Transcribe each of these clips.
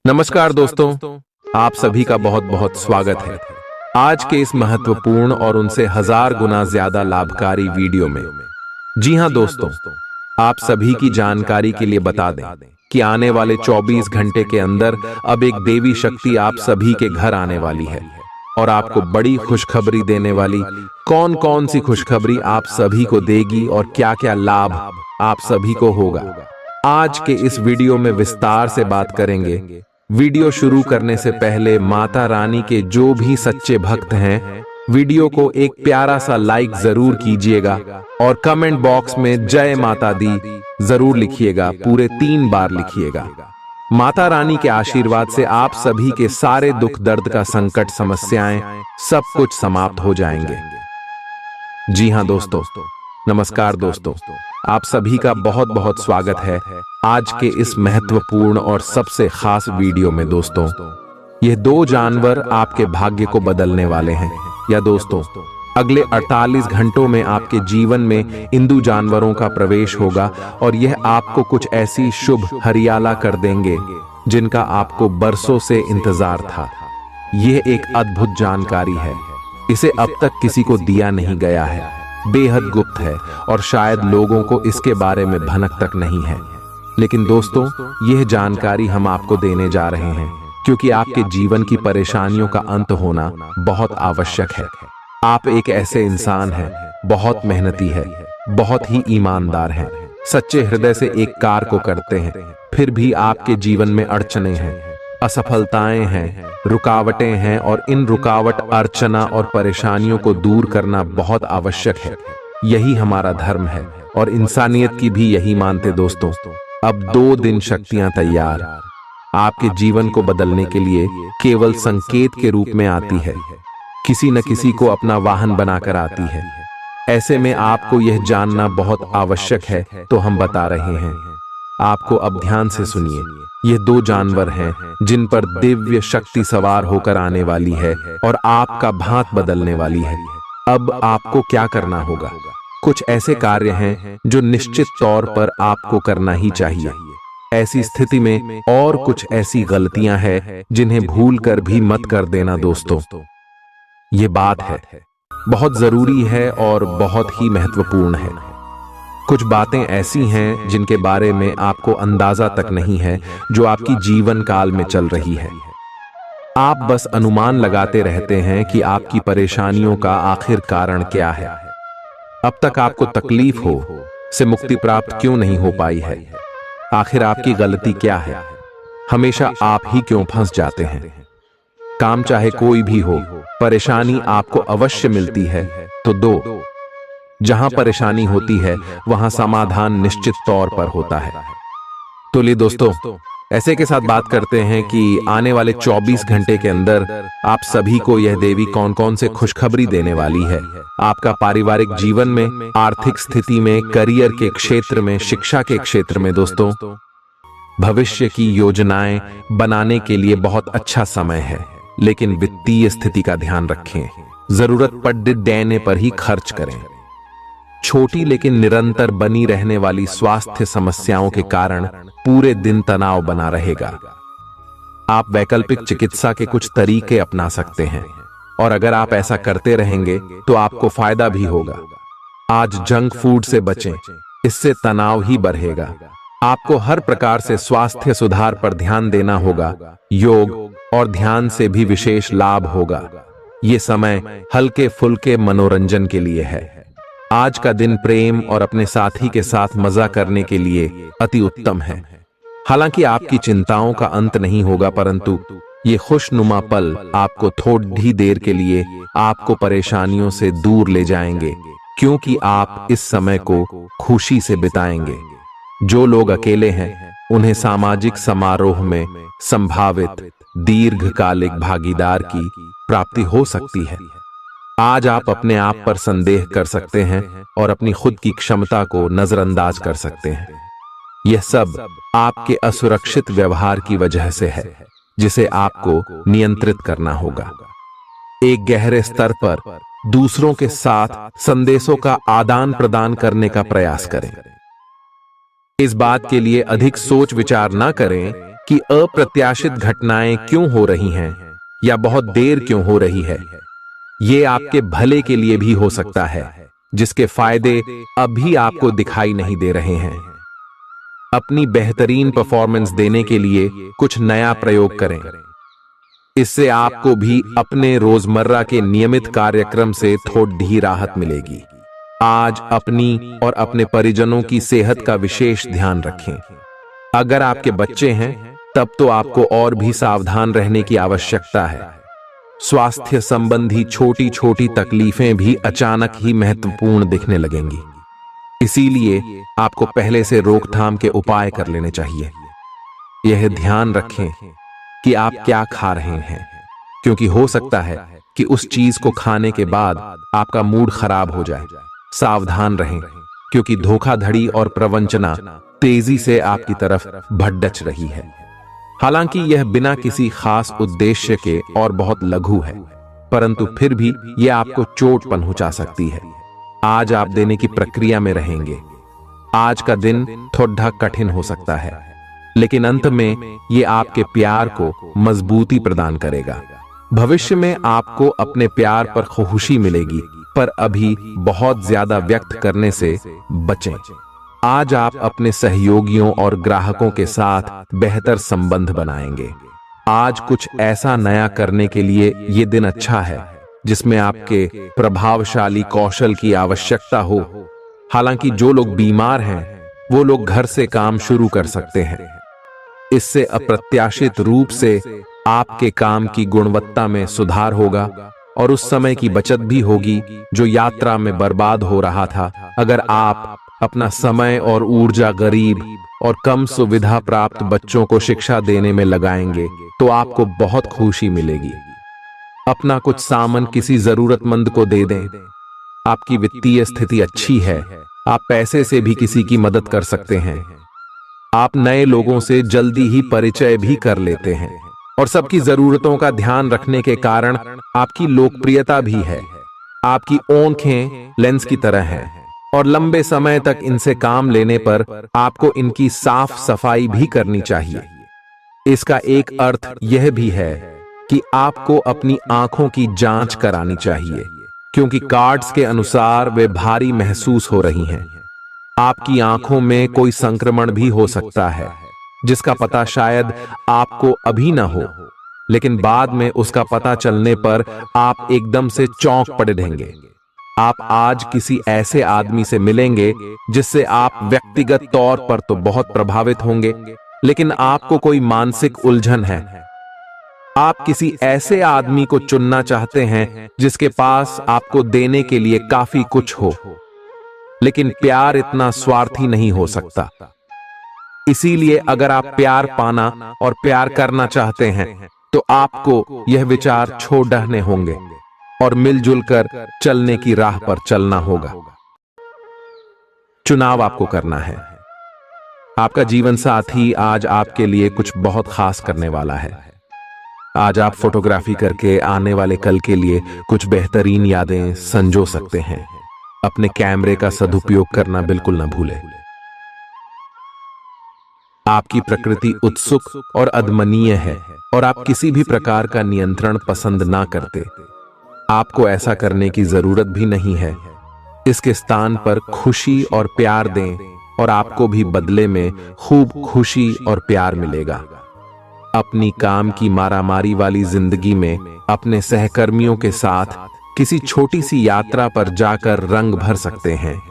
नमस्कार दोस्तों, आप सभी का बहुत बहुत स्वागत है आज के इस महत्वपूर्ण और उनसे हजार गुना ज्यादा लाभकारी वीडियो में। जी हां दोस्तों, आप सभी की जानकारी के लिए बता दें कि आने वाले 24 घंटे के अंदर अब एक देवी शक्ति आप सभी के घर आने वाली है और आपको बड़ी खुशखबरी देने वाली कौन कौन सी खुशखबरी आप सभी को देगी और क्या क्या लाभ आप सभी को होगा, आज के इस वीडियो में विस्तार से बात करेंगे। वीडियो शुरू करने से पहले माता रानी के जो भी सच्चे भक्त हैं, वीडियो को एक प्यारा सा लाइक जरूर कीजिएगा और कमेंट बॉक्स में जय माता दी जरूर लिखिएगा, पूरे 3 बार लिखिएगा। माता रानी के आशीर्वाद से आप सभी के सारे दुख दर्द का संकट समस्याएं सब कुछ समाप्त हो जाएंगे। जी हां दोस्तों, नमस्कार दोस्तों, आप सभी का बहुत बहुत स्वागत है आज के इस महत्वपूर्ण और सबसे खास वीडियो में। दोस्तों, ये 2 जानवर आपके भाग्य को बदलने वाले हैं। या दोस्तों, अगले 48 घंटों में आपके जीवन में इन 2 जानवरों का प्रवेश होगा और यह आपको कुछ ऐसी शुभ हरियाला कर देंगे जिनका आपको बरसों से इंतजार था। यह एक अद्भुत जानकारी है, इसे अब तक किसी को दिया नहीं गया है, बेहद गुप्त है और शायद लोगों को इसके बारे में भनक तक नहीं है। लेकिन दोस्तों, यह जानकारी हम आपको देने जा रहे हैं क्योंकि आपके जीवन की परेशानियों का अंत होना बहुत आवश्यक है। आप एक ऐसे इंसान हैं, बहुत मेहनती है, बहुत ही ईमानदार हैं, सच्चे हृदय से एक कार्य को करते हैं, फिर भी आपके जीवन में अड़चने हैं, असफलताएं हैं, रुकावटें हैं और इन रुकावट, अर्चना और परेशानियों को दूर करना बहुत आवश्यक है। यही हमारा धर्म है और इंसानियत की भी यही मानते। दोस्तों, अब 2 दिन शक्तियां तैयार आपके जीवन को बदलने के लिए केवल संकेत के रूप में आती है, किसी न किसी को अपना वाहन बनाकर आती है। ऐसे में आपको यह जानना बहुत आवश्यक है, तो हम बता रहे हैं आपको। अब ध्यान से सुनिए, ये 2 जानवर हैं जिन पर दिव्य शक्ति सवार होकर आने वाली है और आपका भांत बदलने वाली है। अब आपको क्या करना होगा? कुछ ऐसे कार्य हैं जो निश्चित तौर पर आपको करना ही चाहिए। ऐसी स्थिति में और कुछ ऐसी गलतियां हैं जिन्हें भूल कर भी मत कर देना। दोस्तों, ये बात है बहुत जरूरी है और बहुत ही महत्वपूर्ण है। कुछ बातें ऐसी हैं जिनके बारे में आपको अंदाजा तक नहीं है, जो आपकी जीवन काल में चल रही है। आप बस अनुमान लगाते रहते हैं कि आपकी परेशानियों का आखिर कारण क्या है। अब तक आपको तकलीफ हो से मुक्ति प्राप्त क्यों नहीं हो पाई है? आखिर आपकी गलती क्या है? हमेशा आप ही क्यों फंस जाते हैं? काम चाहे कोई भी हो, परेशानी आपको अवश्य मिलती है, तो दो जहां परेशानी होती है वहां समाधान निश्चित तौर पर होता है। तो लिए दोस्तों, ऐसे के साथ बात करते हैं कि आने वाले 24 घंटे के अंदर आप सभी को यह देवी कौन कौन से खुशखबरी देने वाली है। आपका पारिवारिक जीवन में, आर्थिक स्थिति में, करियर के क्षेत्र में, शिक्षा के क्षेत्र में। दोस्तों, भविष्य की योजनाएं बनाने के लिए बहुत अच्छा समय है, लेकिन वित्तीय स्थिति का ध्यान रखें। जरूरत पड़ने पर ही खर्च करें। छोटी लेकिन निरंतर बनी रहने वाली स्वास्थ्य समस्याओं के कारण पूरे दिन तनाव बना रहेगा। आप वैकल्पिक चिकित्सा के कुछ तरीके अपना सकते हैं और अगर आप ऐसा करते रहेंगे तो आपको फायदा भी होगा। आज जंक फूड से बचें, इससे तनाव ही बढ़ेगा। आपको हर प्रकार से स्वास्थ्य सुधार पर ध्यान देना होगा। योग और ध्यान से भी विशेष लाभ होगा। ये समय हल्के फुल्के मनोरंजन के लिए है। आज का दिन प्रेम और अपने साथी के साथ मजा करने के लिए अति उत्तम है। हालांकि आपकी चिंताओं का अंत नहीं होगा, परंतु ये खुशनुमा पल आपको थोड़ी देर के लिए आपको परेशानियों से दूर ले जाएंगे, क्योंकि आप इस समय को खुशी से बिताएंगे। जो लोग अकेले हैं, उन्हें सामाजिक समारोह में संभावित दीर्घकालिक भागीदार की प्राप्ति हो सकती है। आज आप अपने आप पर संदेह कर सकते हैं और अपनी खुद की क्षमता को नजरअंदाज कर सकते हैं। यह सब आपके असुरक्षित व्यवहार की वजह से है, जिसे आपको नियंत्रित करना होगा। एक गहरे स्तर पर दूसरों के साथ संदेशों का आदान प्रदान करने का प्रयास करें। इस बात के लिए अधिक सोच विचार न करें कि अप्रत्याशित घटनाएं क्यों हो रही हैं या बहुत देर क्यों हो रही है। ये आपके भले के लिए भी हो सकता है, जिसके फायदे अभी आपको दिखाई नहीं दे रहे हैं। अपनी बेहतरीन परफॉर्मेंस देने के लिए कुछ नया प्रयोग करें। इससे आपको भी अपने रोजमर्रा के नियमित कार्यक्रम से थोड़ी राहत मिलेगी। आज अपनी और अपने परिजनों की सेहत का विशेष ध्यान रखें। अगर आपके बच्चे हैं तब तो आपको और भी सावधान रहने की आवश्यकता है। स्वास्थ्य संबंधी छोटी छोटी तकलीफें भी अचानक ही महत्वपूर्ण दिखने लगेंगी। इसीलिए आपको पहले से रोकथाम के उपाय कर लेने चाहिए। यह ध्यान रखें कि आप क्या खा रहे हैं, क्योंकि हो सकता है कि उस चीज को खाने के बाद आपका मूड खराब हो जाए। सावधान रहें, क्योंकि धोखाधड़ी और प्रवंचना तेजी से आपकी तरफ भड़क रही है। हालांकि यह बिना किसी खास उद्देश्य के और बहुत लघु है, परंतु फिर भी यह आपको चोट पहुंचा सकती है। आज आप देने की प्रक्रिया में रहेंगे। आज का दिन थोड़ा कठिन हो सकता है, लेकिन अंत में यह आपके प्यार को मजबूती प्रदान करेगा। भविष्य में आपको अपने प्यार पर खुशी मिलेगी, पर अभी बहुत ज्यादा व्यक्त करने से बचें। आज आप अपने सहयोगियों और ग्राहकों के साथ बेहतर संबंध बनाएंगे। आज कुछ ऐसा नया करने के लिए ये दिन अच्छा है जिसमें आपके प्रभावशाली कौशल की आवश्यकता हो। हालांकि जो लोग बीमार हैं वो लोग घर से काम शुरू कर सकते हैं। इससे अप्रत्याशित रूप से आपके काम की गुणवत्ता में सुधार होगा और उस समय की बचत भी होगी जो यात्रा में बर्बाद हो रहा था। अगर आप अपना समय और ऊर्जा गरीब और कम सुविधा प्राप्त बच्चों को शिक्षा देने में लगाएंगे तो आपको बहुत खुशी मिलेगी। अपना कुछ सामान किसी जरूरतमंद को दे दें। आपकी वित्तीय स्थिति अच्छी है, आप पैसे से भी किसी की मदद कर सकते हैं। आप नए लोगों से जल्दी ही परिचय भी कर लेते हैं और सबकी जरूरतों का ध्यान रखने के कारण आपकी लोकप्रियता भी है। आपकी आंखें लेंस की तरह हैं और लंबे समय तक इनसे काम लेने पर आपको इनकी साफ सफाई भी करनी चाहिए। इसका एक अर्थ यह भी है कि आपको अपनी आंखों की जांच करानी चाहिए, क्योंकि कार्ड्स के अनुसार वे भारी महसूस हो रही हैं। आपकी आंखों में कोई संक्रमण भी हो सकता है, जिसका पता शायद आपको अभी ना हो, लेकिन बाद में उसका पता चलने पर आप एकदम से चौंक पड़ेंगे। आप आज किसी ऐसे आदमी से मिलेंगे जिससे आप व्यक्तिगत तौर पर तो बहुत प्रभावित होंगे, लेकिन आपको कोई मानसिक उलझन है। आप किसी ऐसे आदमी को चुनना चाहते हैं जिसके पास आपको देने के लिए काफी कुछ हो, लेकिन प्यार इतना स्वार्थी नहीं हो सकता। इसीलिए अगर आप प्यार पाना और प्यार करना चाहते हैं तो आपको यह विचार छोड़ने होंगे और मिलजुल कर चलने की राह पर चलना होगा। चुनाव आपको करना है। आपका जीवन साथी आज आपके लिए कुछ बहुत खास करने वाला है। आज आप फोटोग्राफी करके आने वाले कल के लिए कुछ बेहतरीन यादें संजो सकते हैं। अपने कैमरे का सदुपयोग करना बिल्कुल न भूलें। आपकी प्रकृति उत्सुक और अदमनीय है और आप किसी भी प्रकार का नियंत्रण पसंद ना करते। आपको ऐसा करने की जरूरत भी नहीं है। इसके स्थान पर खुशी और प्यार दें और आपको भी बदले में खूब खुशी और प्यार मिलेगा। अपनी काम की मारामारी वाली जिंदगी में अपने सहकर्मियों के साथ किसी छोटी सी यात्रा पर जाकर रंग भर सकते हैं।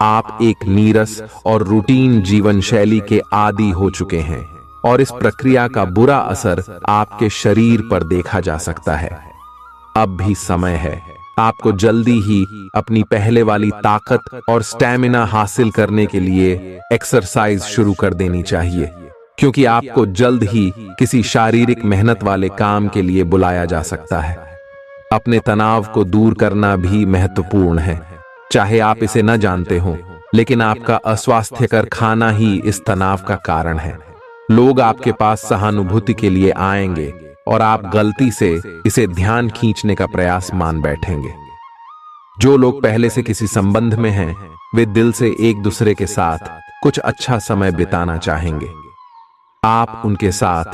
आप एक नीरस और रूटीन जीवन शैली के आदी हो चुके हैं और इस प्रक्रिया का बुरा असर आपके शरीर पर देखा जा सकता है। अब भी समय है। आपको जल्दी ही अपनी पहले वाली ताकत और स्टैमिना हासिल करने के लिए एक्सरसाइज शुरू कर देनी चाहिए, क्योंकि आपको जल्द ही किसी शारीरिक मेहनत वाले काम के लिए बुलाया जा सकता है। अपने तनाव को दूर करना भी महत्वपूर्ण है, चाहे आप इसे न जानते हो, लेकिन आपका अस्वास्थ्यकर खाना ही इस तनाव का कारण है। लोग आपके पास सहानुभूति के लिए आएंगे और आप गलती से इसे ध्यान खींचने का प्रयास मान बैठेंगे। जो लोग पहले से किसी संबंध में हैं, वे दिल से एक दूसरे के साथ कुछ अच्छा समय बिताना चाहेंगे। आप उनके साथ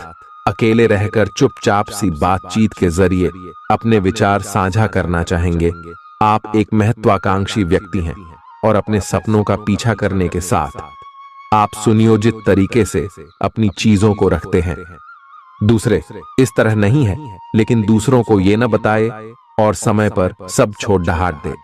अकेले रहकर चुपचाप सी बातचीत के जरिए अपने विचार साझा करना चाहेंगे। आप एक महत्वाकांक्षी व्यक्ति हैं और अपने सपनों का पीछा करने के साथ आप सुनियोजित तरीके से अपनी चीजों को रखते हैं। दूसरे इस तरह नहीं है, लेकिन दूसरों को ये न बताए और समय पर सब छोड़ ढाट दे।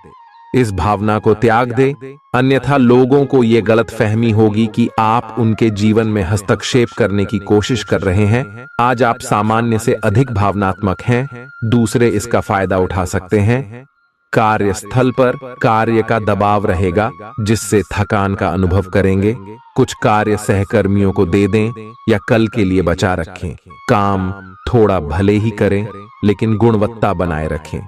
इस भावना को त्याग दे, अन्यथा लोगों को यह गलत फहमी होगी कि आप उनके जीवन में हस्तक्षेप करने की कोशिश कर रहे हैं। आज आप सामान्य से अधिक भावनात्मक हैं, दूसरे इसका फायदा उठा सकते हैं। कार्यस्थल पर कार्य का दबाव रहेगा, जिससे थकान का अनुभव करेंगे। कुछ कार्य सहकर्मियों को दे दें या कल के लिए बचा रखें। काम थोड़ा भले ही करें, लेकिन गुणवत्ता बनाए रखें।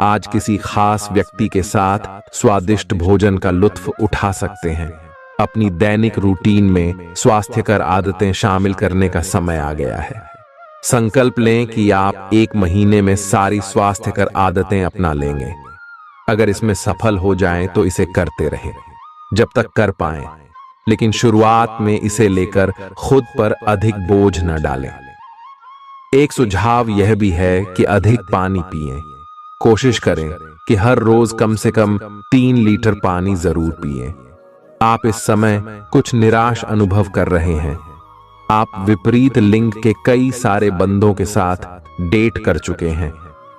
आज किसी खास व्यक्ति के साथ स्वादिष्ट भोजन का लुत्फ उठा सकते हैं। अपनी दैनिक रूटीन में स्वास्थ्यकर आदतें शामिल करने का समय आ गया है। संकल्प लें कि आप 1 महीने में सारी स्वास्थ्यकर आदतें अपना लेंगे। अगर इसमें सफल हो जाएं तो इसे करते रहें जब तक कर पाएं, लेकिन शुरुआत में इसे लेकर खुद पर अधिक बोझ न डालें। एक सुझाव यह भी है कि अधिक पानी पिएं। कोशिश करें कि हर रोज कम से कम 3 लीटर पानी जरूर पिएं। आप इस समय कुछ निराश अनुभव कर रहे हैं। आप विपरीत लिंग के कई सारे बंदों के साथ डेट कर चुके हैं,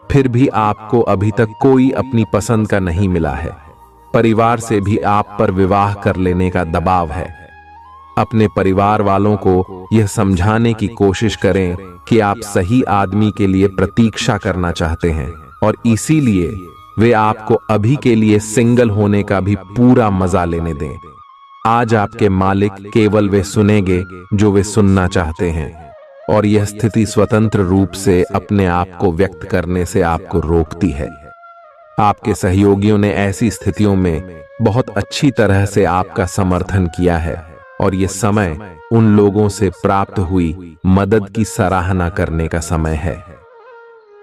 फिर भी आपको अभी तक कोई अपनी पसंद का नहीं मिला है। परिवार से भी आप पर विवाह कर लेने का दबाव है। अपने परिवार वालों को यह समझाने की कोशिश करें कि आप सही आदमी के लिए प्रतीक्षा करना चाहते हैं और इसीलिए वे आपको अभी के लिए सिंगल होने का भी पूरा मजा लेने दें। आज आपके मालिक केवल वे सुनेंगे जो वे सुनना चाहते हैं, और यह स्थिति स्वतंत्र रूप से अपने आप को व्यक्त करने से आपको रोकती है। आपके सहयोगियों ने ऐसी स्थितियों में बहुत अच्छी तरह से आपका समर्थन किया है, और यह समय उन लोगों से प्राप्त हुई मदद की सराहना करने का समय है।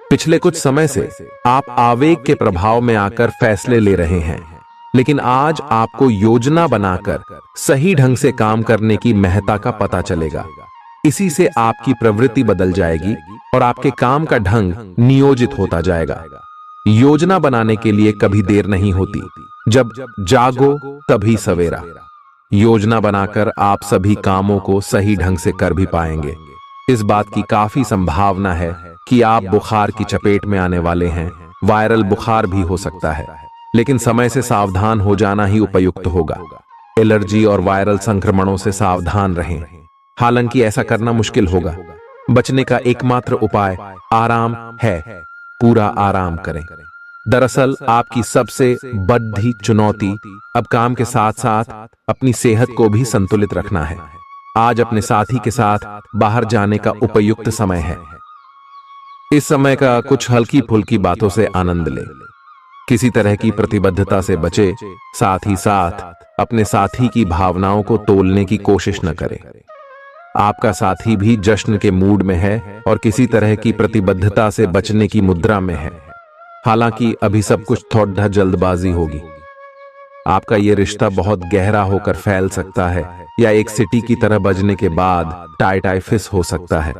पिछले कुछ समय से आप आवेग के प्रभाव में आकर फैसले ले रहे हैं, लेकिन आज आपको योजना बनाकर सही ढंग से काम करने की महत्ता का पता चलेगा। इसी से आपकी प्रवृत्ति बदल जाएगी और आपके काम का ढंग नियोजित होता जाएगा। योजना बनाने के लिए कभी देर नहीं होती, जब जागो तभी सवेरा। योजना बनाकर आप सभी कामों को सही ढंग से कर भी पाएंगे। इस बात की काफी संभावना है कि आप बुखार की चपेट में आने वाले हैं। वायरल बुखार भी हो सकता है, लेकिन समय से सावधान हो जाना ही उपयुक्त होगा। एलर्जी और वायरल संक्रमणों से सावधान रहें। हालांकि ऐसा करना मुश्किल होगा। बचने का एकमात्र उपाय आराम है। पूरा आराम करें। दरअसल आपकी सबसे बड़ी चुनौती अब काम के साथ साथ अपनी सेहत को भी संतुलित रखना है। आज अपने साथी के साथ बाहर जाने का उपयुक्त समय है। इस समय का कुछ हल्की फुल्की बातों से आनंद लें। किसी तरह की प्रतिबद्धता से बचे, साथ ही साथ अपने साथी की भावनाओं को तोलने की कोशिश न करें। आपका साथी भी जश्न के मूड में है और किसी तरह की प्रतिबद्धता से बचने की मुद्रा में है। हालांकि अभी सब कुछ थोड़ा जल्दबाजी होगी। आपका यह रिश्ता बहुत गहरा होकर फैल सकता है या एक सिटी की तरह बजने के बाद टाई फिस हो सकता है।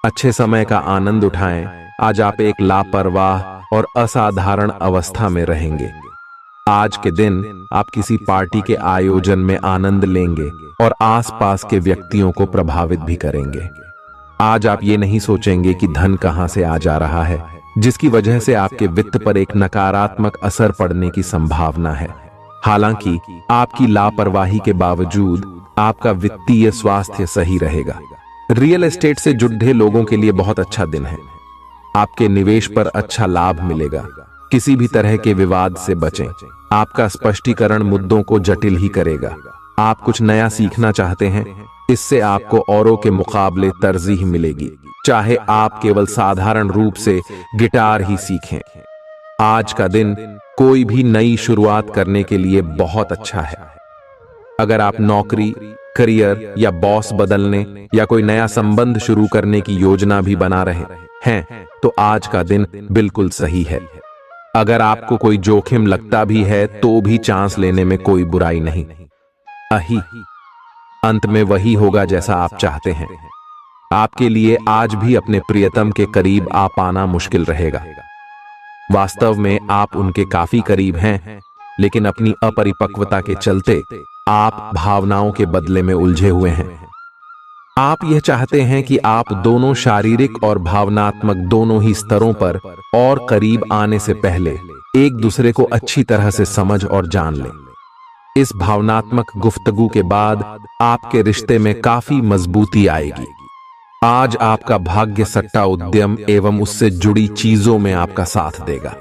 अच्छे समय का आनंद उठाएं। आज आप एक लापरवाह और असाधारण अवस्था में रहेंगे। आज के दिन आप किसी पार्टी के आयोजन में आनंद लेंगे और आसपास के व्यक्तियों को प्रभावित भी करेंगे। आज आप ये नहीं सोचेंगे कि धन कहां से आ जा रहा है, जिसकी वजह से आपके वित्त पर एक नकारात्मक असर पड़ने की संभावना है। हालांकि आपकी लापरवाही के बावजूद आपका वित्तीय स्वास्थ्य सही रहेगा। रियल एस्टेट से जुड़े लोगों के लिए बहुत अच्छा दिन है। आपके निवेश पर अच्छा लाभ मिलेगा। किसी भी तरह के विवाद से बचें। आपका स्पष्टीकरण मुद्दों को जटिल ही करेगा। आप कुछ नया सीखना चाहते हैं, इससे आपको औरों के मुकाबले तरजीह मिलेगी, चाहे आप केवल साधारण रूप से गिटार ही सीखें। आज का दिन कोई भी नई शुरुआत करने के लिए बहुत अच्छा है। अगर आप नौकरी, करियर या बॉस बदलने या कोई नया संबंध शुरू करने की योजना भी बना रहे हैं, तो आज का दिन बिल्कुल सही है। अगर आपको कोई जोखिम लगता भी है तो भी चांस लेने में कोई बुराई नहीं। अंत में वही होगा जैसा आप चाहते हैं। आपके लिए आज भी अपने प्रियतम के करीब आ पाना मुश्किल रहेगा। वास्तव में आप उनके काफी करीब हैं, लेकिन अपनी अपरिपक्वता के चलते आप भावनाओं के बदले में उलझे हुए हैं। आप यह चाहते हैं कि आप दोनों शारीरिक और भावनात्मक दोनों ही स्तरों पर और करीब आने से पहले एक दूसरे को अच्छी तरह से समझ और जान लें। इस भावनात्मक गुफ्तगू के बाद आपके रिश्ते में काफी मजबूती आएगी। आज आपका भाग्य सट्टा उद्यम एवं उससे जुड़ी चीजों में आपका साथ देगा।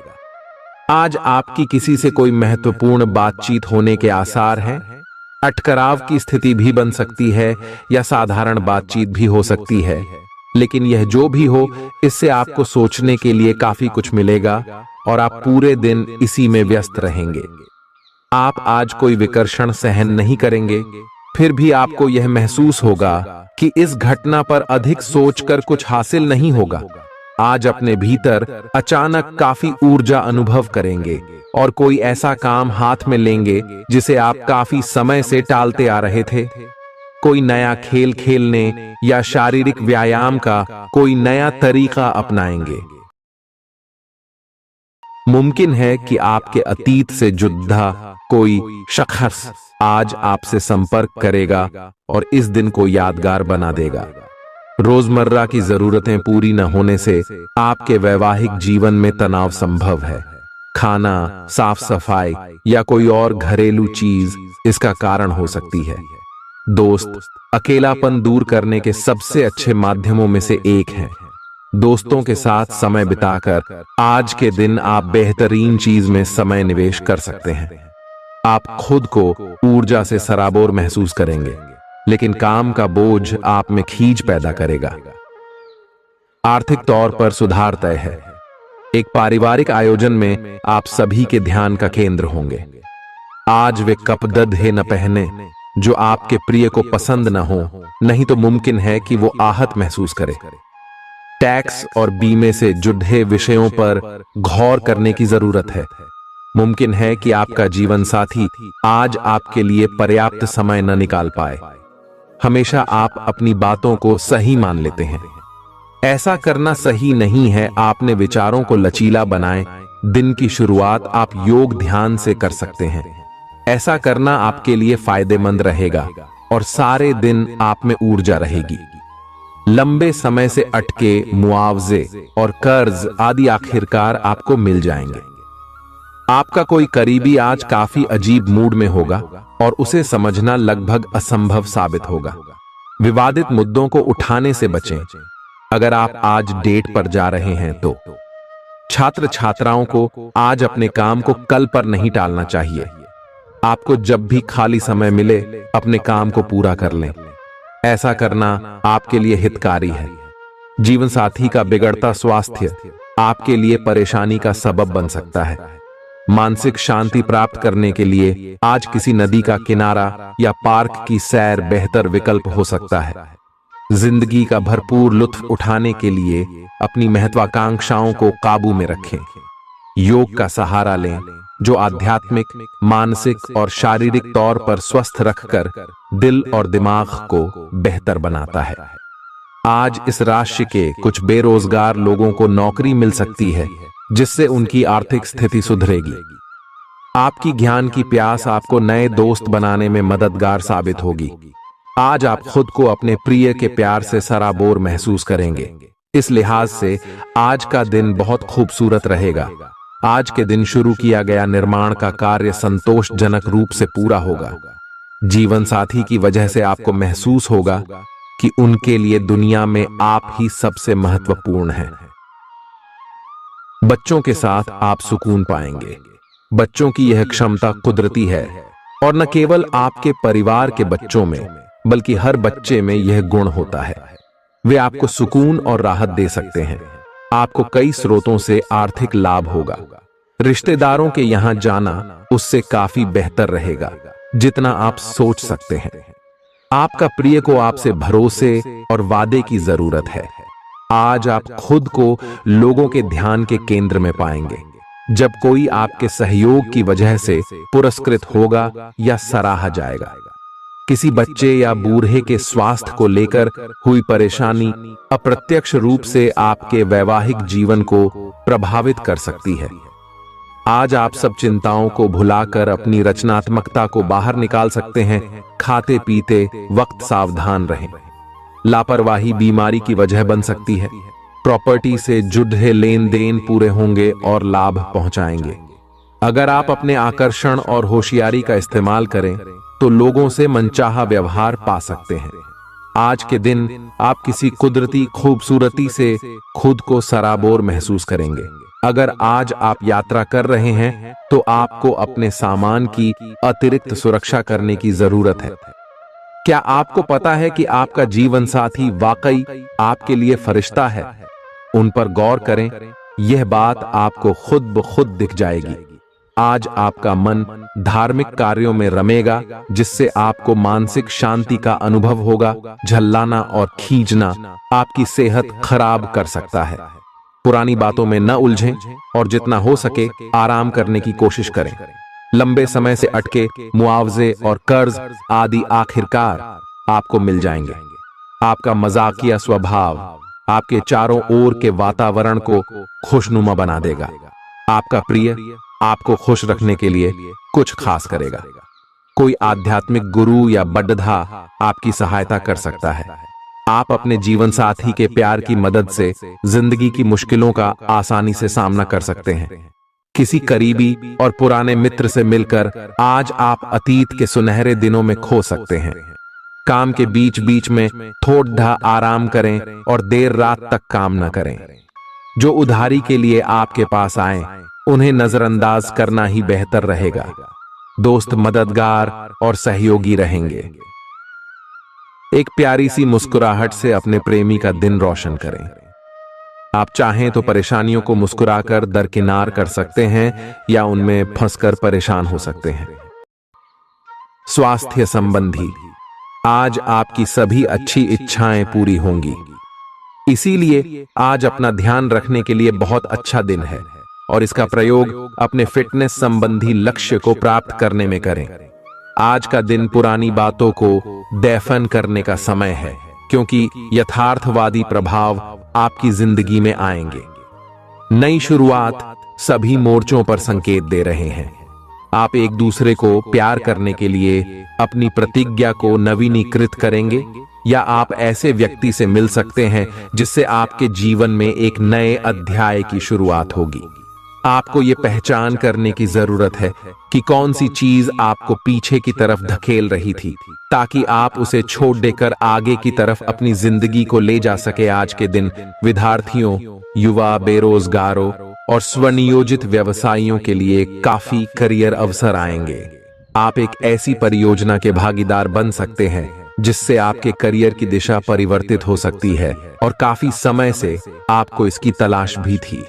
आज आपकी किसी से कोई महत्वपूर्ण बातचीत होने के आसार हैं। अटकराव की स्थिति भी बन सकती है या साधारण बातचीत भी हो सकती है, लेकिन यह जो भी हो, इससे आपको सोचने के लिए काफी कुछ मिलेगा और आप पूरे दिन इसी में व्यस्त रहेंगे। आप आज कोई विकर्षण सहन नहीं करेंगे, फिर भी आपको यह महसूस होगा कि इस घटना पर अधिक सोचकर कुछ हासिल नहीं होगा। आज अपने भीतर अचानक काफी ऊर्जा अनुभव करेंगे और कोई ऐसा काम हाथ में लेंगे जिसे आप काफी समय से टालते आ रहे थे। कोई नया खेल खेलने या शारीरिक व्यायाम का कोई नया तरीका अपनाएंगे। मुमकिन है कि आपके अतीत से जुड़ा कोई शख्स आज आपसे संपर्क करेगा और इस दिन को यादगार बना देगा। रोजमर्रा की जरूरतें पूरी न होने से आपके वैवाहिक जीवन में तनाव संभव है। खाना, साफ सफाई या कोई और घरेलू चीज इसका कारण हो सकती है। दोस्त अकेलापन दूर करने के सबसे अच्छे माध्यमों में से एक है। दोस्तों के साथ समय बिताकर आज के दिन आप बेहतरीन चीज में समय निवेश कर सकते हैं। आप खुद को ऊर्जा से सराबोर महसूस करेंगे, लेकिन काम का बोझ आप में खींच पैदा करेगा। आर्थिक तौर पर सुधार तय है। एक पारिवारिक आयोजन में आप सभी के ध्यान का केंद्र होंगे। आज वे कपड़े न पहने जो आपके प्रिय को पसंद न हो, नहीं तो मुमकिन है कि वो आहत महसूस करे। टैक्स और बीमे से जुड़े विषयों पर गौर करने की जरूरत है। मुमकिन है कि आपका जीवन साथी आज आपके लिए पर्याप्त समय न निकाल पाए। हमेशा आप अपनी बातों को सही मान लेते हैं। ऐसा करना सही नहीं है। आपने विचारों को लचीला बनाएं। दिन की शुरुआत आप योग ध्यान से कर सकते हैं। ऐसा करना आपके लिए फायदेमंद रहेगा और सारे दिन आप में ऊर्जा रहेगी। लंबे समय से अटके मुआवजे और कर्ज आदि आखिरकार आपको मिल जाएंगे। आपका कोई करीबी आज काफी अजीब मूड में होगा और उसे समझना लगभग असंभव साबित होगा। विवादित मुद्दों को उठाने से बचें। अगर आप आज डेट पर जा रहे हैं तो छात्र छात्राओं को आज अपने काम को कल पर नहीं टालना चाहिए। आपको जब भी खाली समय मिले अपने काम को पूरा कर लें। ऐसा करना आपके लिए हितकारी है। जीवन साथी का बिगड़ता स्वास्थ्य आपके लिए परेशानी का सबब बन सकता है। मानसिक शांति प्राप्त करने के लिए आज किसी नदी का किनारा या पार्क की सैर बेहतर विकल्प हो सकता है। जिंदगी का भरपूर लुत्फ उठाने के लिए अपनी महत्वाकांक्षाओं को काबू में रखें। योग का सहारा लें, जो आध्यात्मिक, मानसिक और शारीरिक तौर पर स्वस्थ रखकर दिल और दिमाग को बेहतर बनाता है। आज इस राशि के कुछ बेरोजगार लोगों को नौकरी मिल सकती है, जिससे उनकी आर्थिक स्थिति सुधरेगी। आपकी ज्ञान की प्यास आपको नए दोस्त बनाने में मददगार साबित होगी। आज आप खुद को अपने प्रिय के प्यार से सराबोर महसूस करेंगे। इस लिहाज से आज का दिन बहुत खूबसूरत रहेगा। आज के दिन शुरू किया गया निर्माण का कार्य संतोषजनक रूप से पूरा होगा। जीवन साथी की वजह से आपको महसूस होगा कि उनके लिए दुनिया में आप ही सबसे महत्वपूर्ण हैं। बच्चों के साथ आप सुकून पाएंगे। बच्चों की यह क्षमता कुदरती है और न केवल आपके परिवार के बच्चों में बल्कि हर बच्चे में यह गुण होता है। वे आपको सुकून और राहत दे सकते हैं। आपको कई स्रोतों से आर्थिक लाभ होगा। रिश्तेदारों के यहां जाना उससे काफी बेहतर रहेगा जितना आप सोच सकते हैं। आपका प्रिय को आपसे भरोसे और वादे की जरूरत है। आज आप खुद को लोगों के ध्यान के केंद्र में पाएंगे जब कोई आपके सहयोग की वजह से पुरस्कृत होगा या सराहा जाएगा। किसी बच्चे या बूढ़े के स्वास्थ्य को लेकर हुई परेशानी अप्रत्यक्ष रूप से आपके वैवाहिक जीवन को प्रभावित कर सकती है। आज आप सब चिंताओं को भुलाकर अपनी रचनात्मकता को बाहर निकाल सकते हैं। खाते पीते वक्त सावधान रहें। लापरवाही बीमारी की वजह बन सकती है। प्रॉपर्टी से जुड़े लेन देन पूरे होंगे और लाभ पहुंचाएंगे। अगर आप अपने आकर्षण और होशियारी का इस्तेमाल करें तो लोगों से मनचाहा व्यवहार पा सकते हैं। आज के दिन आप किसी कुदरती खूबसूरती से खुद को सराबोर महसूस करेंगे। अगर आज आप यात्रा कर रहे हैं तो आपको अपने सामान की अतिरिक्त सुरक्षा करने की जरूरत है। क्या आपको पता है कि आपका जीवन साथी वाकई आपके लिए फरिश्ता है? उन पर गौर करें, यह बात आपको खुद ब खुद दिख जाएगी। आज आपका मन धार्मिक कार्यों में रमेगा, जिससे आपको मानसिक शांति का अनुभव होगा। झल्लाना और खींचना आपकी सेहत खराब कर सकता है। पुरानी बातों में न उलझें और जितना हो सके आराम करने की कोशिश करें। लंबे समय से अटके मुआवजे और कर्ज आदि आखिरकार आपको मिल जाएंगे। आपका मजाकिया स्वभाव आपके चारों ओर के वातावरण को खुशनुमा बना देगा। आपका प्रिय आपको खुश रखने के लिए कुछ खास करेगा। कोई आध्यात्मिक गुरु या बड्ढा आपकी सहायता कर सकता है। आप अपने जीवन साथी के प्यार की मदद से जिंदगी की मुश्किलों का आसानी से सामना कर सकते हैं। किसी करीबी और पुराने मित्र से मिलकर आज आप अतीत के सुनहरे दिनों में खो सकते हैं। काम के बीच बीच में थोड़ा आराम करें और देर रात तक काम न करें। जो उधारी के लिए आपके पास आए उन्हें नजरअंदाज करना ही बेहतर रहेगा। दोस्त मददगार और सहयोगी रहेंगे। एक प्यारी सी मुस्कुराहट से अपने प्रेमी का दिन रोशन करें। आप चाहें तो परेशानियों को मुस्कुराकर दरकिनार कर सकते हैं या उनमें फंसकर परेशान हो सकते हैं। स्वास्थ्य संबंधी आज आपकी सभी अच्छी इच्छाएं पूरी होंगी। इसीलिए आज अपना ध्यान रखने के लिए बहुत अच्छा दिन है और इसका प्रयोग अपने फिटनेस संबंधी लक्ष्य को प्राप्त करने में करें। आज का दिन पुरानी बातों को दफन करने का समय है, क्योंकि यथार्थवादी प्रभाव आपकी जिंदगी में आएंगे। नई शुरुआत सभी मोर्चों पर संकेत दे रहे हैं। आप एक दूसरे को प्यार करने के लिए अपनी प्रतिज्ञा को नवीनीकृत करेंगे या आप ऐसे व्यक्ति से मिल सकते हैं जिससे आपके जीवन में एक नए अध्याय की शुरुआत होगी। आपको ये पहचान करने की जरूरत है कि कौन सी चीज आपको पीछे की तरफ धकेल रही थी, ताकि आप उसे छोड़ देकर आगे की तरफ अपनी जिंदगी को ले जा सके। आज के दिन विद्यार्थियों, युवा, बेरोजगारों और स्वनियोजित व्यवसायियों के लिए काफी करियर अवसर आएंगे। आप एक ऐसी परियोजना के भागीदार बन सकते हैं जिससे आपके करियर की दिशा परिवर्तित हो सकती है और काफी समय से आपको इसकी तलाश भी थी।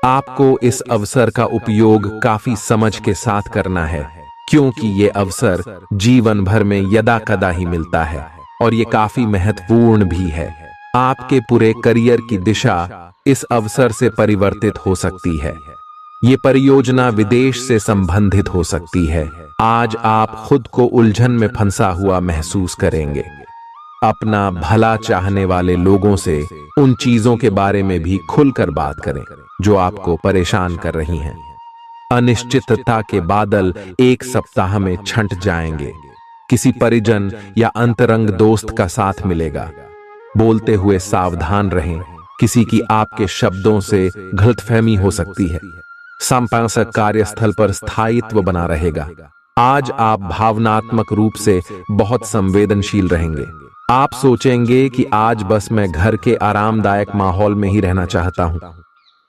आपको इस अवसर का उपयोग काफी समझ के साथ करना है, क्योंकि ये अवसर जीवन भर में यदा कदा ही मिलता है और ये काफी महत्वपूर्ण भी है। आपके पूरे करियर की दिशा इस अवसर से परिवर्तित हो सकती है। ये परियोजना विदेश से संबंधित हो सकती है। आज आप खुद को उलझन में फंसा हुआ महसूस करेंगे। अपना भला चाहने वाले लोगों से उन चीजों के बारे में भी खुलकर बात करें जो आपको परेशान कर रही हैं। अनिश्चितता के बादल एक सप्ताह में छंट जाएंगे। किसी परिजन या अंतरंग दोस्त का साथ मिलेगा। बोलते हुए सावधान रहें, किसी की आपके शब्दों से गलतफहमी हो सकती है। संपादक कार्यस्थल पर स्थायित्व बना रहेगा। आज आप भावनात्मक रूप से बहुत संवेदनशील रहेंगे। आप सोचेंगे कि आज बस मैं घर के आरामदायक माहौल में ही रहना चाहता हूं।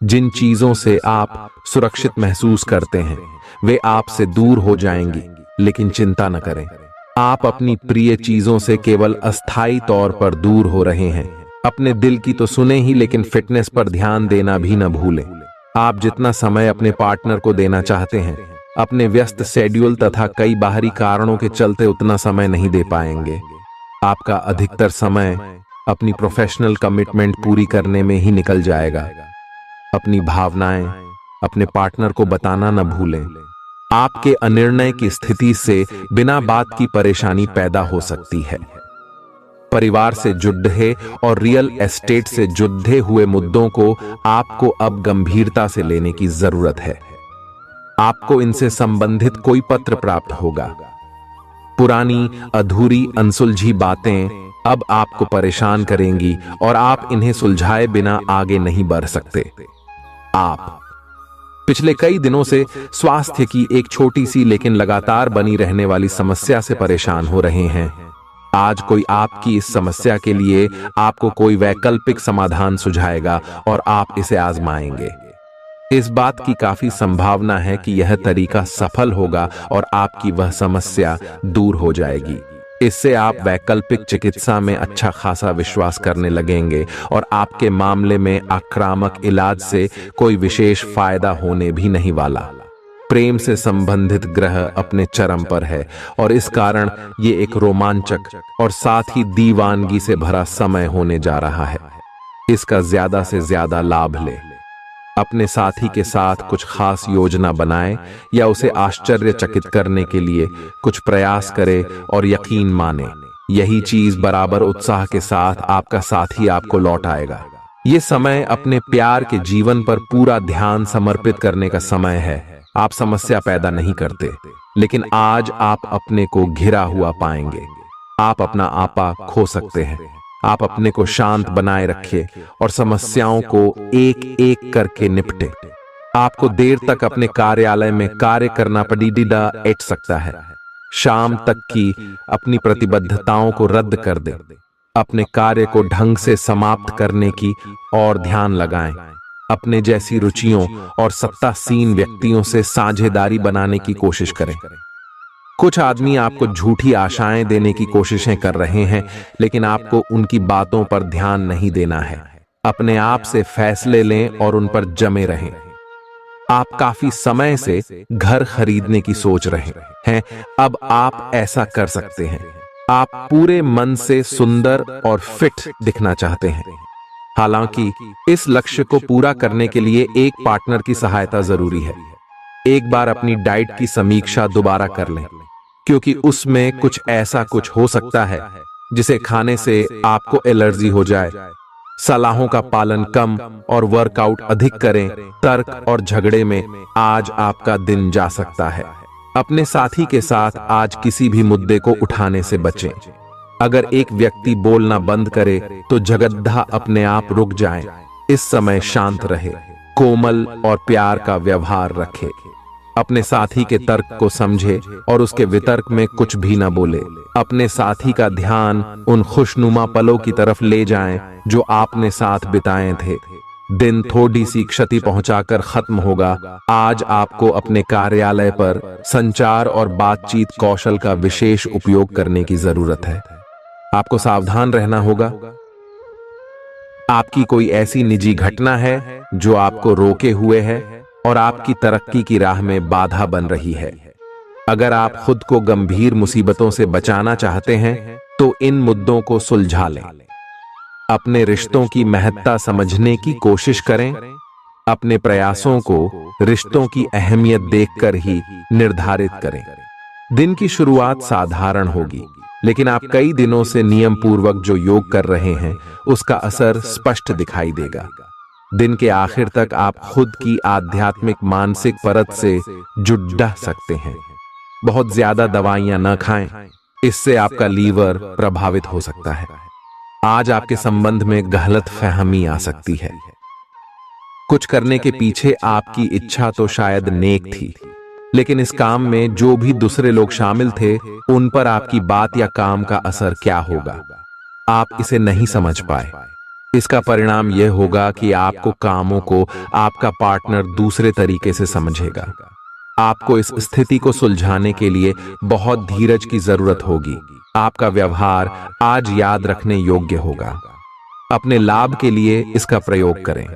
जिन चीजों से आप सुरक्षित महसूस करते हैं वे आपसे दूर हो जाएंगी, लेकिन चिंता न करें, आप अपनी प्रिय चीजों से केवल अस्थायी तौर पर दूर हो रहे हैं। अपने दिल की तो सुने ही, लेकिन फिटनेस पर ध्यान देना भी न भूलें। आप जितना समय अपने पार्टनर को देना चाहते हैं, अपने व्यस्त शेड्यूल तथा कई बाहरी कारणों के चलते उतना समय नहीं दे पाएंगे। आपका अधिकतर समय अपनी प्रोफेशनल कमिटमेंट पूरी करने में ही निकल जाएगा। अपनी भावनाएं अपने पार्टनर को बताना न भूलें। आपके अनिर्णय की स्थिति से बिना बात की परेशानी पैदा हो सकती है। परिवार से जुड़े और रियल एस्टेट से जुड़े हुए मुद्दों को आपको अब गंभीरता से लेने की जरूरत है। आपको इनसे संबंधित कोई पत्र प्राप्त होगा। पुरानी, अधूरी, अनसुलझी बातें अब आपको परेशान करेंगी और आप इन्हें सुलझाए बिना आगे नहीं बढ़ सकते। आप पिछले कई दिनों से स्वास्थ्य की एक छोटी सी लेकिन लगातार बनी रहने वाली समस्या से परेशान हो रहे हैं। आज कोई आपकी इस समस्या के लिए आपको कोई वैकल्पिक समाधान सुझाएगा और आप इसे आजमाएंगे। इस बात की काफी संभावना है कि यह तरीका सफल होगा और आपकी वह समस्या दूर हो जाएगी। इससे आप वैकल्पिक चिकित्सा में अच्छा खासा विश्वास करने लगेंगे और आपके मामले में आक्रामक इलाज से कोई विशेष फायदा होने भी नहीं वाला। प्रेम से संबंधित ग्रह अपने चरम पर है और इस कारण ये एक रोमांचक और साथ ही दीवानगी से भरा समय होने जा रहा है। इसका ज्यादा से ज्यादा लाभ ले। अपने साथी के साथ कुछ खास योजना बनाएं या उसे आश्चर्यचकित करने के लिए कुछ प्रयास करें और यकीन माने यही चीज बराबर उत्साह के साथ आपका साथी आपको लौट आएगा। ये समय अपने प्यार के जीवन पर पूरा ध्यान समर्पित करने का समय है। आप समस्या पैदा नहीं करते, लेकिन आज आप अपने को घिरा हुआ पाएंगे। आप अपना आपा खो सकते हैं। आप अपने को शांत बनाए रखिए और समस्याओं को एक एक करके निपटे। आपको देर तक अपने कार्यालय में कार्य करना पड़ीडा एट सकता है। शाम तक की अपनी प्रतिबद्धताओं को रद्द कर दे। अपने कार्य को ढंग से समाप्त करने की और ध्यान लगाएं। अपने जैसी रुचियों और सत्तासीन व्यक्तियों से साझेदारी बनाने की कोशिश करें। कुछ आदमी आपको झूठी आशाएं देने की कोशिशें कर रहे हैं, लेकिन आपको उनकी बातों पर ध्यान नहीं देना है। अपने आप से फैसले लें और उन पर जमे रहें। आप काफी समय से घर खरीदने की सोच रहे हैं, अब आप ऐसा कर सकते हैं। आप पूरे मन से सुंदर और फिट दिखना चाहते हैं। हालांकि इस लक्ष्य को पूरा करने के लिए एक पार्टनर की सहायता जरूरी है। एक बार अपनी डाइट की समीक्षा दोबारा कर लें, क्योंकि उसमें कुछ ऐसा कुछ हो सकता है जिसे खाने से आपको एलर्जी हो जाए। सलाहों का पालन कम और वर्कआउट अधिक करें। तर्क और झगड़े में आज आपका दिन जा सकता है। अपने साथी के साथ आज किसी भी मुद्दे को उठाने से बचें। अगर एक व्यक्ति बोलना बंद करे तो जगद्धा अपने आप रुक जाए। इस समय शांत रहे, कोमल और प्यार का व्यवहार रखे। अपने साथी के तर्क को समझे और उसके वितर्क में कुछ भी न बोले। अपने साथी का ध्यान उन खुशनुमा पलों की तरफ ले जाएं जो आपने साथ बिताए थे। दिन थोड़ी सी क्षति पहुंचाकर खत्म होगा। आज आपको अपने कार्यालय पर संचार और बातचीत कौशल का विशेष उपयोग करने की जरूरत है। आपको सावधान रहना होगा। आपकी कोई ऐसी निजी घटना है जो आपको रोके हुए है और आपकी तरक्की की राह में बाधा बन रही है। अगर आप खुद को गंभीर मुसीबतों से बचाना चाहते हैं तो इन मुद्दों को सुलझा लें। अपने रिश्तों की महत्ता समझने की कोशिश करें। अपने प्रयासों को रिश्तों की अहमियत देखकर ही निर्धारित करें। दिन की शुरुआत साधारण होगी, लेकिन आप कई दिनों से नियम पूर्वक जो योग कर रहे हैं उसका असर स्पष्ट दिखाई देगा। दिन के आखिर तक आप खुद की आध्यात्मिक मानसिक परत से जुड़ सकते हैं। बहुत ज्यादा दवाइयां न खाएं, इससे आपका लीवर प्रभावित हो सकता है। आज आपके संबंध में गलत फहमी आ सकती है। कुछ करने के पीछे आपकी इच्छा तो शायद नेक थी, लेकिन इस काम में जो भी दूसरे लोग शामिल थे उन पर आपकी बात या काम का असर क्या होगा, आप इसे नहीं समझ पाए। इसका परिणाम यह होगा कि आपको कामों को आपका पार्टनर दूसरे तरीके से समझेगा। आपको इस स्थिति को सुलझाने के लिए बहुत धीरज की जरूरत होगी। आपका व्यवहार आज याद रखने योग्य होगा। अपने लाभ के लिए इसका प्रयोग करें।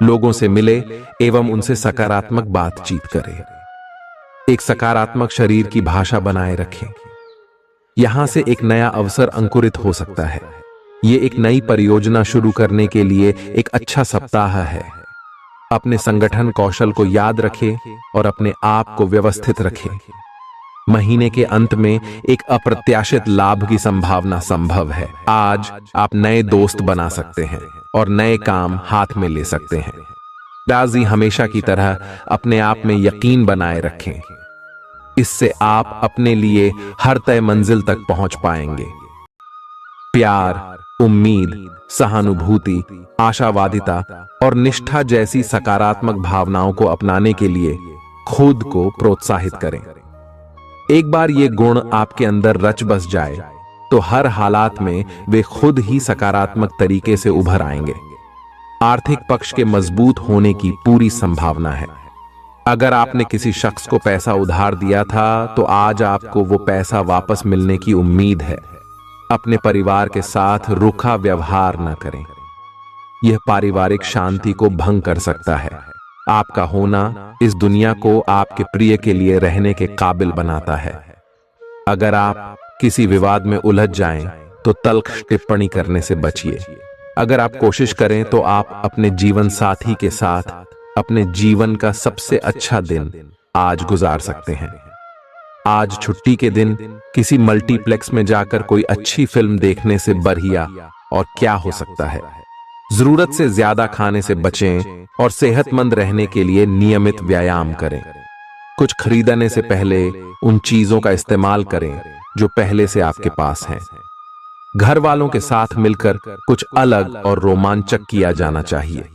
लोगों से मिले एवं उनसे सकारात्मक बातचीत करें। एक सकारात्मक शरीर की भाषा बनाए रखें। यहां से एक नया अवसर अंकुरित हो सकता है। ये एक नई परियोजना शुरू करने के लिए एक अच्छा सप्ताह है। अपने संगठन कौशल को याद रखें और अपने आप को व्यवस्थित रखें। महीने के अंत में एक अप्रत्याशित लाभ की संभावना संभव है। आज आप नए दोस्त बना सकते हैं और नए काम हाथ में ले सकते हैं। राजी हमेशा की तरह अपने आप में यकीन बनाए रखें। इससे आप अपने लिए हर तय मंजिल तक पहुंच पाएंगे। प्यार, उम्मीद, सहानुभूति, आशावादिता और निष्ठा जैसी सकारात्मक भावनाओं को अपनाने के लिए खुद को प्रोत्साहित करें। एक बार ये गुण आपके अंदर रच बस जाए तो हर हालात में वे खुद ही सकारात्मक तरीके से उभर आएंगे। आर्थिक पक्ष के मजबूत होने की पूरी संभावना है। अगर आपने किसी शख्स को पैसा उधार दिया था तो आज आपको वो पैसा वापस मिलने की उम्मीद है। अपने परिवार के साथ रूखा व्यवहार न करें, यह पारिवारिक शांति को भंग कर सकता है। आपका होना इस दुनिया को आपके प्रिय के लिए रहने के काबिल बनाता है। अगर आप किसी विवाद में उलझ जाएं तो तल्ख टिप्पणी करने से बचिए। अगर आप कोशिश करें तो आप अपने जीवन साथी के साथ अपने जीवन का सबसे अच्छा दिन आज गुजार सकते हैं। आज छुट्टी के दिन किसी मल्टीप्लेक्स में जाकर कोई अच्छी फिल्म देखने से बढ़िया और क्या हो सकता है। जरूरत से ज्यादा खाने से बचें और सेहतमंद रहने के लिए नियमित व्यायाम करें। कुछ खरीदने से पहले उन चीजों का इस्तेमाल करें जो पहले से आपके पास हैं। घर वालों के साथ मिलकर कुछ अलग और रोमांचक किया जाना चाहिए।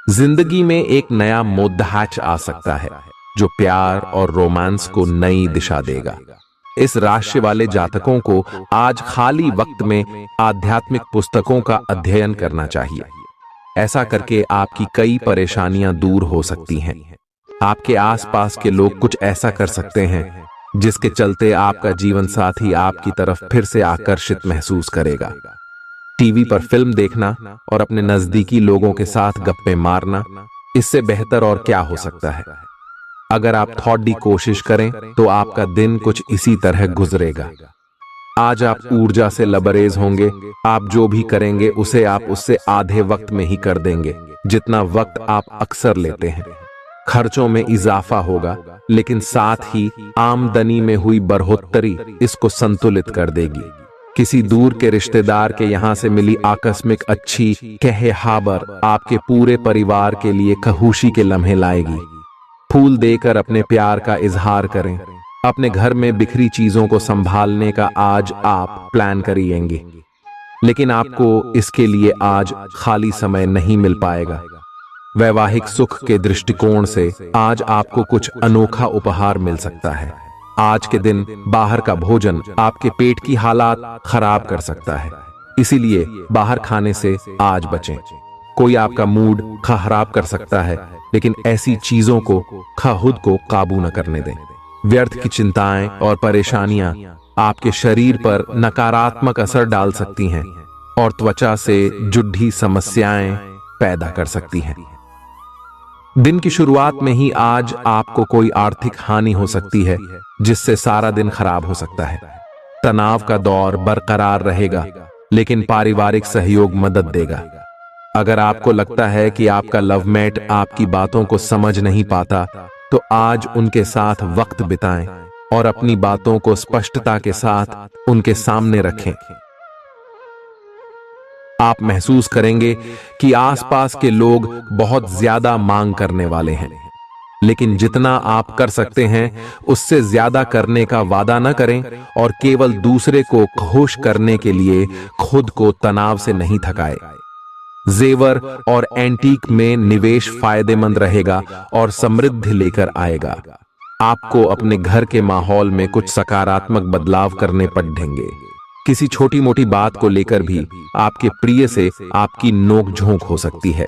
जिंदगी में एक नया मोद्दाच आ सकता है जो प्यार और रोमांस को नई दिशा देगा। इस राशि वाले जातकों को आज खाली वक्त में आध्यात्मिक पुस्तकों का अध्ययन करना चाहिए। ऐसा करके आपकी कई परेशानियां दूर हो सकती हैं। आपके आसपास के लोग कुछ ऐसा कर सकते हैं जिसके चलते आपका जीवन साथी आपकी तरफ फिर से आकर्षित महसूस करेगा। टीवी पर फिल्म देखना और अपने नजदीकी लोगों के साथ गप्पे मारना, इससे बेहतर और क्या हो सकता है। अगर आप थोड़ी कोशिश करें तो आपका दिन कुछ इसी तरह गुजरेगा। आज आप ऊर्जा से लबरेज होंगे। आप जो भी करेंगे उसे आप उससे आधे वक्त में ही कर देंगे जितना वक्त आप अक्सर लेते हैं। खर्चों में इजाफा होगा, लेकिन साथ ही आमदनी में हुई बढ़ोतरी इसको संतुलित कर देगी। किसी दूर के रिश्तेदार के यहां से मिली आकस्मिक अच्छी खबर आपके पूरे परिवार के लिए खुशी के लम्हे लाएगी। फूल देकर अपने प्यार का इजहार करें। अपने घर में बिखरी चीजों को संभालने का आज आप प्लान करिएंगे, लेकिन आपको इसके लिए आज खाली समय नहीं मिल पाएगा। वैवाहिक सुख के दृष्टिकोण से आज आपको कुछ अनोखा उपहार मिल सकता है। आज के दिन बाहर का भोजन आपके पेट की हालात खराब कर सकता है, इसीलिए बाहर खाने से आज बचें। कोई आपका मूड खराब कर सकता है, लेकिन ऐसी चीजों को खुद को काबू न करने दें। व्यर्थ की चिंताएं और परेशानियां आपके शरीर पर नकारात्मक असर डाल सकती हैं और त्वचा से जुड़ी समस्याएं पैदा कर सकती हैं। दिन की शुरुआत में ही आज आपको कोई आर्थिक हानि हो सकती है जिससे सारा दिन खराब हो सकता है। तनाव का दौर बरकरार रहेगा, लेकिन पारिवारिक सहयोग मदद देगा। अगर आपको लगता है कि आपका लवमेट आपकी बातों को समझ नहीं पाता, तो आज उनके साथ वक्त बिताएं और अपनी बातों को स्पष्टता के साथ उनके सामने रखें। आप महसूस करेंगे कि आसपास के लोग बहुत ज्यादा मांग करने वाले हैं, लेकिन जितना आप कर सकते हैं उससे ज्यादा करने का वादा न करें और केवल दूसरे को खुश करने के लिए खुद को तनाव से नहीं थकाएं। जेवर और एंटीक में निवेश फायदेमंद रहेगा और समृद्धि लेकर आएगा। आपको अपने घर के माहौल में कुछ सकारात्मक बदलाव करने पड़ेंगे। किसी छोटी मोटी बात को लेकर भी आपके प्रिय से आपकी नोक झोंक हो सकती है।